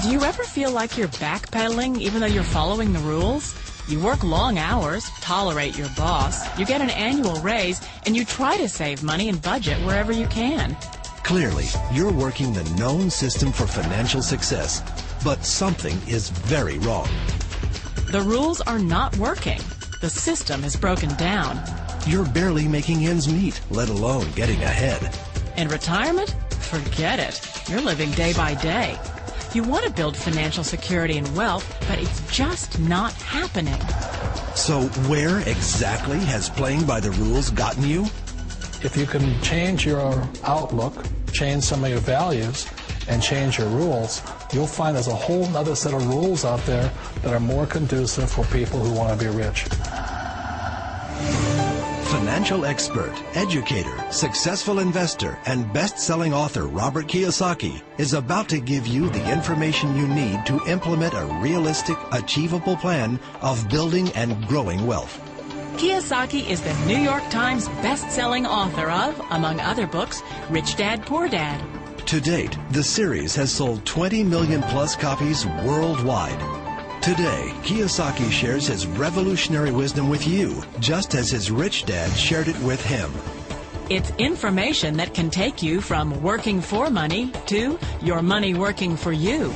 Do you ever feel like you're backpedaling even though you're following the rules? You work long hours, tolerate your boss, you get an annual raise, and you try to save money and budget wherever you can. Clearly, you're working the known system for financial success, but something is very wrong. The rules are not working. The system is broken down. You're barely making ends meet, let alone getting ahead. In retirement? Forget it. You're living day by day. You want to build financial security and wealth, but it's just not happening. So where exactly has playing by the rules gotten you? If you can change your outlook, change some of your values, and change your rules, you'll find there's a whole other set of rules out there that are more conducive for people who want to be rich. Financial expert, educator, successful investor, and best-selling author Robert Kiyosaki is about to give you the information you need to implement a realistic, achievable plan of building and growing wealth. Kiyosaki is the New York Times best-selling author of, among other books, Rich Dad, Poor Dad. To date, the series has sold 20 million plus copies worldwide. Today, Kiyosaki shares his revolutionary wisdom with you, just as his rich dad shared it with him. It's information that can take you from working for money to your money working for you.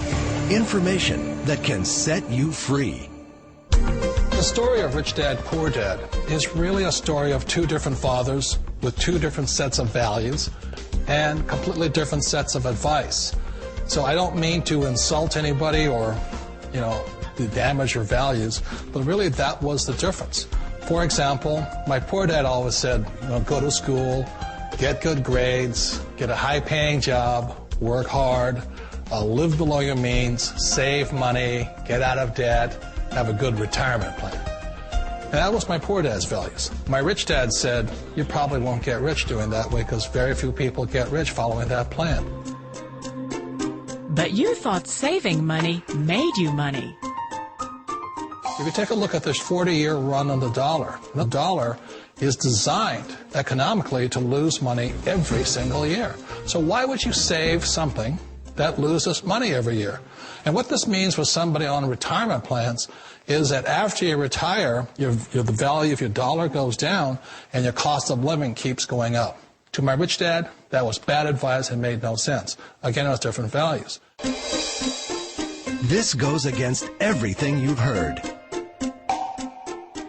Information that can set you free. The story of Rich Dad, Poor Dad is really a story of two different fathers with two different sets of values and completely different sets of advice. So I don't mean to insult anybody or, to damage your values, but really that was the difference. For example, my poor dad always said, go to school, get good grades, get a high-paying job, work hard, live below your means, save money, get out of debt, have a good retirement plan. And that was my poor dad's values. My rich dad said, you probably won't get rich doing that way because very few people get rich following that plan. But you thought saving money made you money. If you take a look at this 40-year run on the dollar is designed economically to lose money every single year. So why would you save something that loses money every year? And what this means for somebody on retirement plans is that after you retire, the value of your dollar goes down and your cost of living keeps going up. To my rich dad, that was bad advice and made no sense. Again, it was different values. This goes against everything you've heard.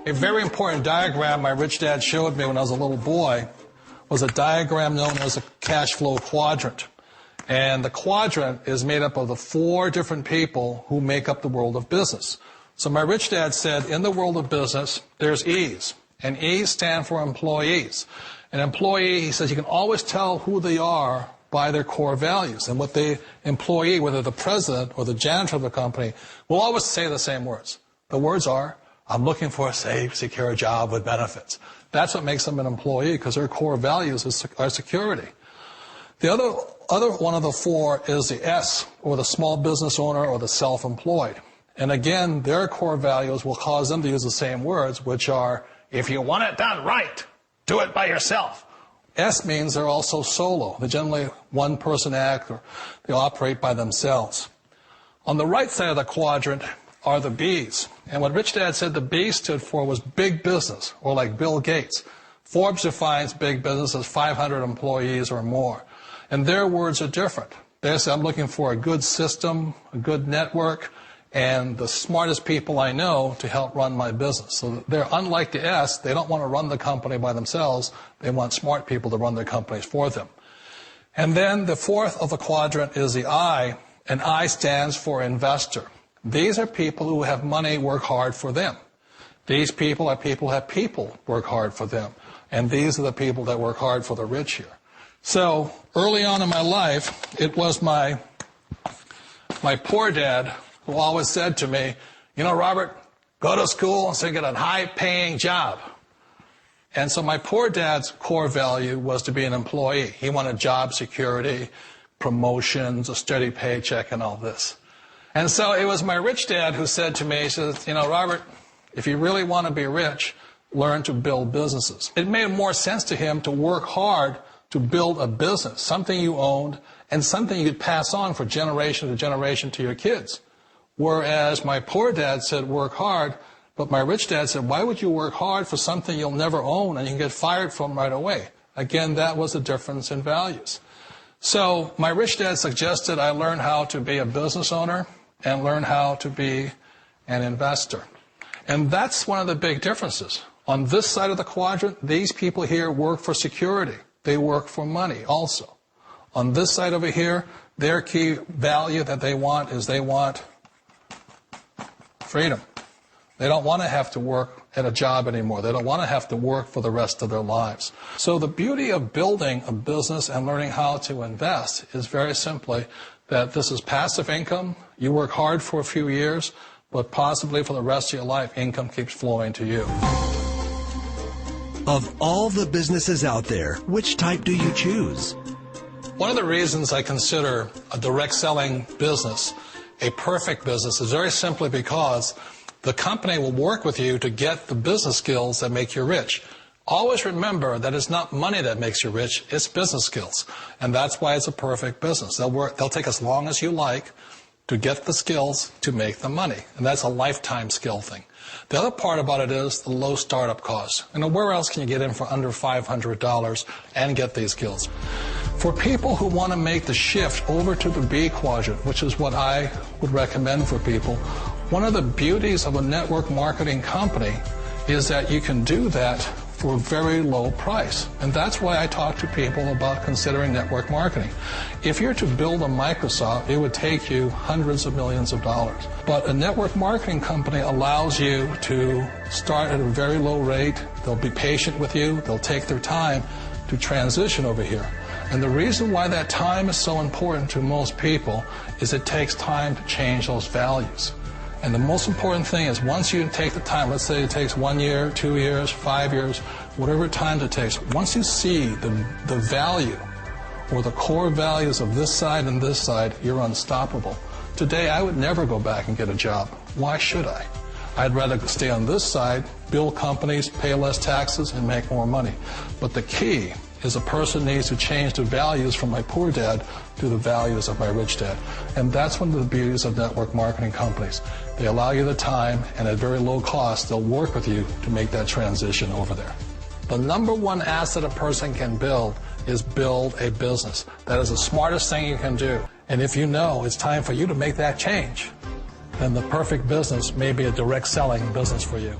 A very important diagram my rich dad showed me when I was a little boy was a diagram known as a cash flow quadrant. And the quadrant is made up of the four different people who make up the world of business. So my rich dad said, in the world of business, there's E's. And E's stand for employees. An employee, he says, you can always tell who they are by their core values. And what the employee, whether the president or the janitor of the company, will always say the same words. The words are, I'm looking for a safe, secure job with benefits. That's what makes them an employee, because their core values are security. The other one of the four is the S, or the small business owner or the self-employed. And again, their core values will cause them to use the same words, which are, if you want it done right, do it by yourself. S means they're also solo. They're generally one-person act, or they operate by themselves. On the right side of the quadrant are the B's. And what Rich Dad said the B stood for was big business, or like Bill Gates. Forbes defines big business as 500 employees or more. And their words are different. They say, I'm looking for a good system, a good network, and the smartest people I know to help run my business. So they're unlike the S. They don't want to run the company by themselves. They want smart people to run their companies for them. And then the fourth of the quadrant is the I, and I stands for investor. These are people who have money work hard for them. These people are people who have people work hard for them. And these are the people that work hard for the rich here. So early on in my life, it was my poor dad who always said to me, Robert, go to school so you get a high-paying job. And so my poor dad's core value was to be an employee. He wanted job security, promotions, a steady paycheck, and all this. And so it was my rich dad who said to me, he says, Robert, if you really want to be rich, learn to build businesses. It made more sense to him to work hard to build a business, something you owned and something you could pass on for generation to generation to your kids. Whereas my poor dad said work hard, but my rich dad said, why would you work hard for something you'll never own and you can get fired from right away? Again, that was a difference in values. So my rich dad suggested I learn how to be a business owner and learn how to be an investor. And that's one of the big differences. On this side of the quadrant, these people here work for security. They work for money also. On this side over here, their key value that they want is they want freedom. They don't want to have to work at a job anymore. They don't want to have to work for the rest of their lives. So the beauty of building a business and learning how to invest is very simply that this is passive income. You work hard for a few years, but possibly for the rest of your life, income keeps flowing to you. Of all the businesses out there, which type do you choose? One of the reasons I consider a direct selling business a perfect business is very simply because the company will work with you to get the business skills that make you rich. Always remember that it's not money that makes you rich, it's business skills. And that's why it's a perfect business. They'll take as long as you like to get the skills to make the money. And that's a lifetime skill thing. The other part about it is the low startup costs. Where else can you get in for under $500 and get these skills? For people who want to make the shift over to the B quadrant, which is what I would recommend for people, one of the beauties of a network marketing company is that you can do that for a very low price. And that's why I talk to people about considering network marketing. If you're to build a Microsoft, it would take you hundreds of millions of dollars. But a network marketing company allows you to start at a very low rate. They'll be patient with you. They'll take their time to transition over here. And the reason why that time is so important to most people is it takes time to change those values. And the most important thing is once you take the time, let's say it takes 1 year, 2 years, 5 years, whatever time it takes, once you see the value or the core values of this side and this side, you're unstoppable. Today, I would never go back and get a job. Why should I? I'd rather stay on this side, build companies, pay less taxes, and make more money. But the key is a person needs to change the values from my poor dad to the values of my rich dad. And that's one of the beauties of network marketing companies. They allow you the time, and at very low cost, they'll work with you to make that transition over there. The number one asset a person can build is build a business. That is the smartest thing you can do. And if you know it's time for you to make that change, then the perfect business may be a direct selling business for you.